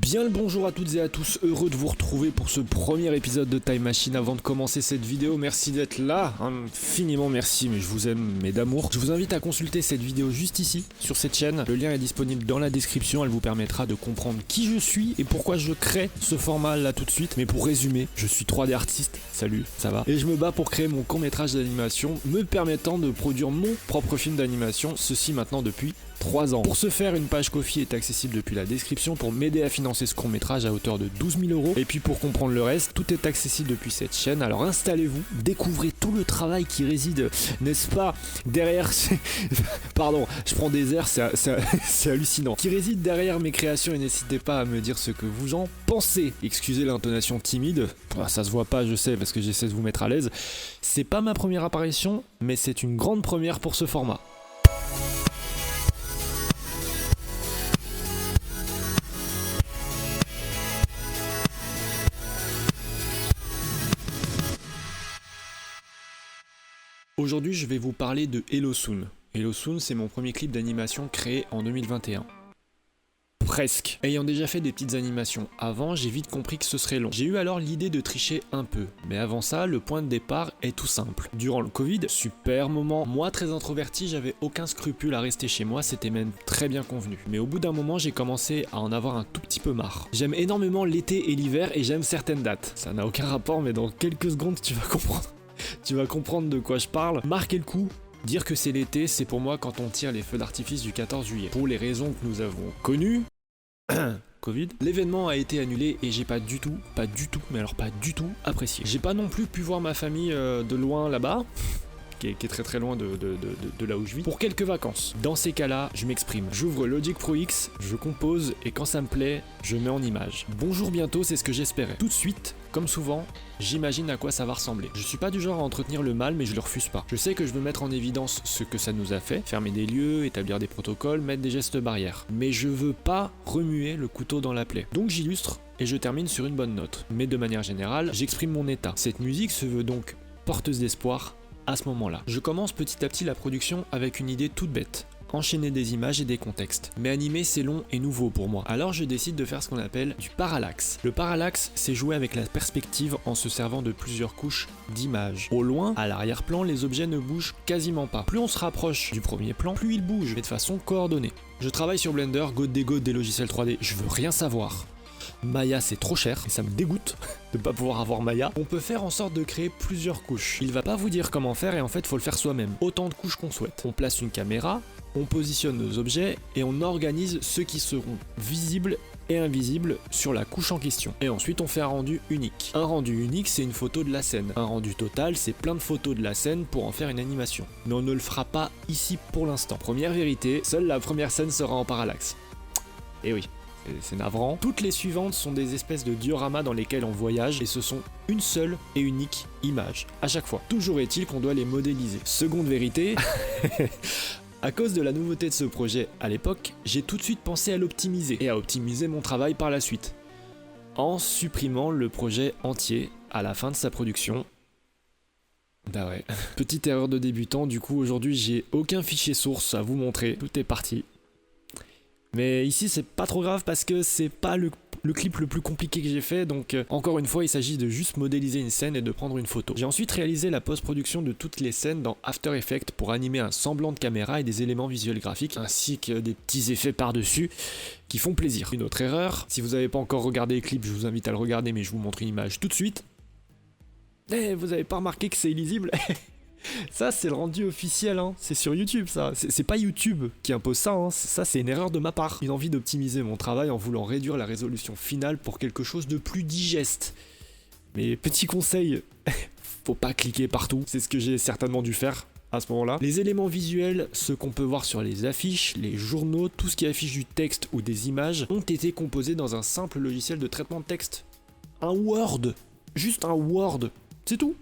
Bien le bonjour à toutes et à tous, heureux de vous retrouver pour ce premier épisode de Time Machine. Avant de commencer cette vidéo, merci d'être là, infiniment merci, mais je vous aime, mais d'amour. Je vous invite à consulter cette vidéo juste ici, sur cette chaîne. Le lien est disponible dans la description, elle vous permettra de comprendre qui je suis et pourquoi je crée ce format là tout de suite. Mais pour résumer, je suis 3D artiste, salut, ça va. Et je me bats pour créer mon court-métrage d'animation, me permettant de produire mon propre film d'animation, ceci maintenant depuis 3 ans. Pour ce faire, une page Ko-fi est accessible depuis la description pour m'aider à financer ce court-métrage à hauteur de 12 000 €. Et puis pour comprendre le reste, tout est accessible depuis cette chaîne. Alors installez-vous, découvrez tout le travail qui réside, n'est-ce pas, derrière... Pardon, je prends des airs, c'est hallucinant. Qui réside derrière mes créations et n'hésitez pas à me dire ce que vous en pensez. Excusez l'intonation timide, ça se voit pas, je sais, parce que j'essaie de vous mettre à l'aise. C'est pas ma première apparition, mais c'est une grande première pour ce format. Aujourd'hui, je vais vous parler de Hello Soon. Hello Soon, c'est mon premier clip d'animation créé en 2021. Presque. Ayant déjà fait des petites animations avant, j'ai vite compris que ce serait long. J'ai eu alors l'idée de tricher un peu. Mais avant ça, le point de départ est tout simple. Durant le Covid, super moment. Moi, très introverti, j'avais aucun scrupule à rester chez moi, c'était même très bien convenu. Mais au bout d'un moment, j'ai commencé à en avoir un tout petit peu marre. J'aime énormément l'été et l'hiver et j'aime certaines dates. Ça n'a aucun rapport, mais dans quelques secondes, tu vas comprendre. Tu vas comprendre de quoi je parle. Marquer le coup, dire que c'est l'été, c'est pour moi quand on tire les feux d'artifice du 14 juillet. Pour les raisons que nous avons connues, Covid, l'événement a été annulé et j'ai pas du tout, mais alors pas du tout apprécié. J'ai pas non plus pu voir ma famille de loin là-bas, qui est très très loin de là où je vis, pour quelques vacances. Dans ces cas-là, je m'exprime. J'ouvre Logic Pro X, je compose et quand ça me plaît, je mets en image. Bonjour bientôt, c'est ce que j'espérais. Tout de suite, comme souvent, j'imagine à quoi ça va ressembler. Je suis pas du genre à entretenir le mal, mais je le refuse pas. Je sais que je veux mettre en évidence ce que ça nous a fait, fermer des lieux, établir des protocoles, mettre des gestes barrières. Mais je veux pas remuer le couteau dans la plaie. Donc j'illustre et je termine sur une bonne note. Mais de manière générale, j'exprime mon état. Cette musique se veut donc porteuse d'espoir à ce moment-là. Je commence petit à petit la production avec une idée toute bête. Enchaîner des images et des contextes. Mais animer c'est long et nouveau pour moi. Alors je décide de faire ce qu'on appelle du parallaxe. Le parallaxe, c'est jouer avec la perspective en se servant de plusieurs couches d'images. Au loin, à l'arrière-plan, les objets ne bougent quasiment pas. Plus on se rapproche du premier plan, plus ils bougent, mais de façon coordonnée. Je travaille sur Blender, des logiciels 3D, je veux rien savoir. Maya c'est trop cher et ça me dégoûte de pas pouvoir avoir Maya. On peut faire en sorte de créer plusieurs couches. Il va pas vous dire comment faire et en fait faut le faire soi-même. Autant de couches qu'on souhaite. On place une caméra, on positionne nos objets et on organise ceux qui seront visibles et invisibles sur la couche en question. Et ensuite on fait un rendu unique. Un rendu unique c'est une photo de la scène. Un rendu total c'est plein de photos de la scène pour en faire une animation. Mais on ne le fera pas ici pour l'instant. Première vérité, seule la première scène sera en parallaxe. Et oui. C'est navrant. Toutes les suivantes sont des espèces de dioramas dans lesquels on voyage et ce sont une seule et unique image à chaque fois. Toujours est-il qu'on doit les modéliser. Seconde vérité, à cause de la nouveauté de ce projet à l'époque, j'ai tout de suite pensé à l'optimiser et à optimiser mon travail par la suite. En supprimant le projet entier à la fin de sa production. Bah ouais. Petite erreur de débutant, du coup aujourd'hui j'ai aucun fichier source à vous montrer. Tout est parti. Mais ici c'est pas trop grave parce que c'est pas le clip le plus compliqué que j'ai fait, donc encore une fois il s'agit de juste modéliser une scène et de prendre une photo. J'ai ensuite réalisé la post-production de toutes les scènes dans After Effects pour animer un semblant de caméra et des éléments visuels graphiques ainsi que des petits effets par-dessus qui font plaisir. Une autre erreur, si vous n'avez pas encore regardé le clip je vous invite à le regarder mais je vous montre une image tout de suite. Vous avez pas remarqué que c'est illisible? Ça c'est le rendu officiel, hein. C'est sur YouTube ça, c'est pas YouTube qui impose ça, hein. Ça c'est une erreur de ma part. Une envie d'optimiser mon travail en voulant réduire la résolution finale pour quelque chose de plus digeste. Mais petit conseil, faut pas cliquer partout, c'est ce que j'ai certainement dû faire à ce moment-là. Les éléments visuels, ceux qu'on peut voir sur les affiches, les journaux, tout ce qui affiche du texte ou des images, ont été composés dans un simple logiciel de traitement de texte. Un Word, juste un Word, c'est tout.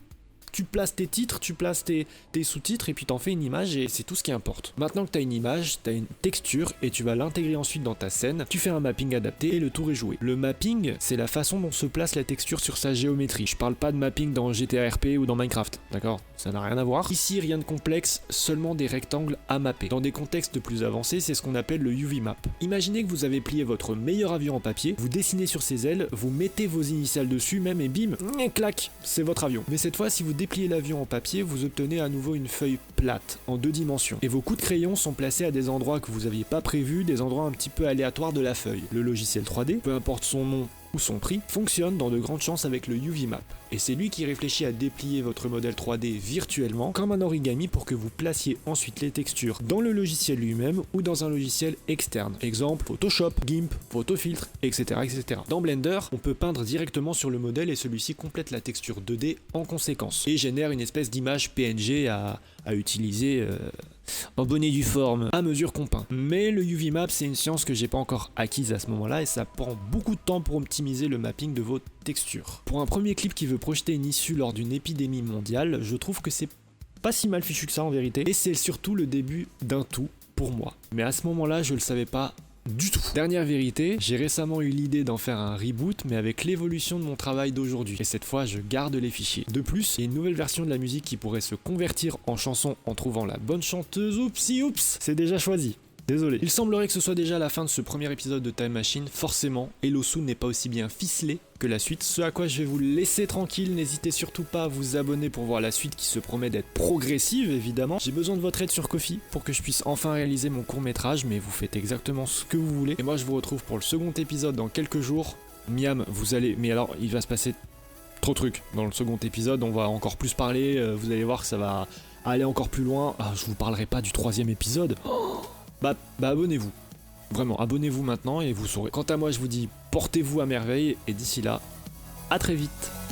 tu places tes titres, tu places tes sous-titres et puis t'en fais une image et c'est tout ce qui importe. Maintenant que t'as une image, t'as une texture et tu vas l'intégrer ensuite dans ta scène, tu fais un mapping adapté et le tour est joué. Le mapping, c'est la façon dont se place la texture sur sa géométrie. Je parle pas de mapping dans GTA RP ou dans Minecraft, d'accord? Ça n'a rien à voir. Ici, rien de complexe, seulement des rectangles à mapper. Dans des contextes plus avancés, c'est ce qu'on appelle le UV map. Imaginez que vous avez plié votre meilleur avion en papier, vous dessinez sur ses ailes, vous mettez vos initiales dessus même et bim, clac, c'est votre avion. Mais cette fois, si vous dépliez l'avion en papier, vous obtenez à nouveau une feuille plate, en 2 dimensions. Et vos coups de crayon sont placés à des endroits que vous n'aviez pas prévus, des endroits un petit peu aléatoires de la feuille. Le logiciel 3D, peu importe son nom ou son prix, fonctionne dans de grandes chances avec le UV Map. Et c'est lui qui réfléchit à déplier votre modèle 3D virtuellement comme un origami pour que vous placiez ensuite les textures dans le logiciel lui-même ou dans un logiciel externe. Exemple Photoshop, GIMP, Photofiltre, etc., etc. Dans Blender, on peut peindre directement sur le modèle et celui-ci complète la texture 2D en conséquence et génère une espèce d'image PNG à utiliser en bonne et due forme à mesure qu'on peint. Mais le UV Map, c'est une science que j'ai pas encore acquise à ce moment-là et ça prend beaucoup de temps pour optimiser le mapping de vos textures. Pour un premier clip qui veut projeter une issue lors d'une épidémie mondiale, je trouve que c'est pas si mal fichu que ça en vérité et c'est surtout le début d'un tout pour moi. Mais à ce moment-là, je le savais pas du tout. Dernière vérité, j'ai récemment eu l'idée d'en faire un reboot mais avec l'évolution de mon travail d'aujourd'hui et cette fois je garde les fichiers. De plus, il y a une nouvelle version de la musique qui pourrait se convertir en chanson en trouvant la bonne chanteuse. Oupsi oups, c'est déjà choisi. Désolé. Il semblerait que ce soit déjà la fin de ce premier épisode de Time Machine. Forcément, Hellosoon n'est pas aussi bien ficelé que la suite, ce à quoi je vais vous laisser tranquille. N'hésitez surtout pas à vous abonner pour voir la suite qui se promet d'être progressive, évidemment. J'ai besoin de votre aide sur Ko-fi pour que je puisse enfin réaliser mon court-métrage, mais vous faites exactement ce que vous voulez. Et moi, je vous retrouve pour le second épisode dans quelques jours. Miam, vous allez... Mais alors, il va se passer trop de trucs. Dans le second épisode, on va encore plus parler. Vous allez voir que ça va aller encore plus loin. Ah, je vous parlerai pas du 3e épisode. Bah abonnez-vous. Vraiment, abonnez-vous maintenant et vous saurez. Quant à moi, je vous dis portez-vous à merveille et d'ici là, à très vite.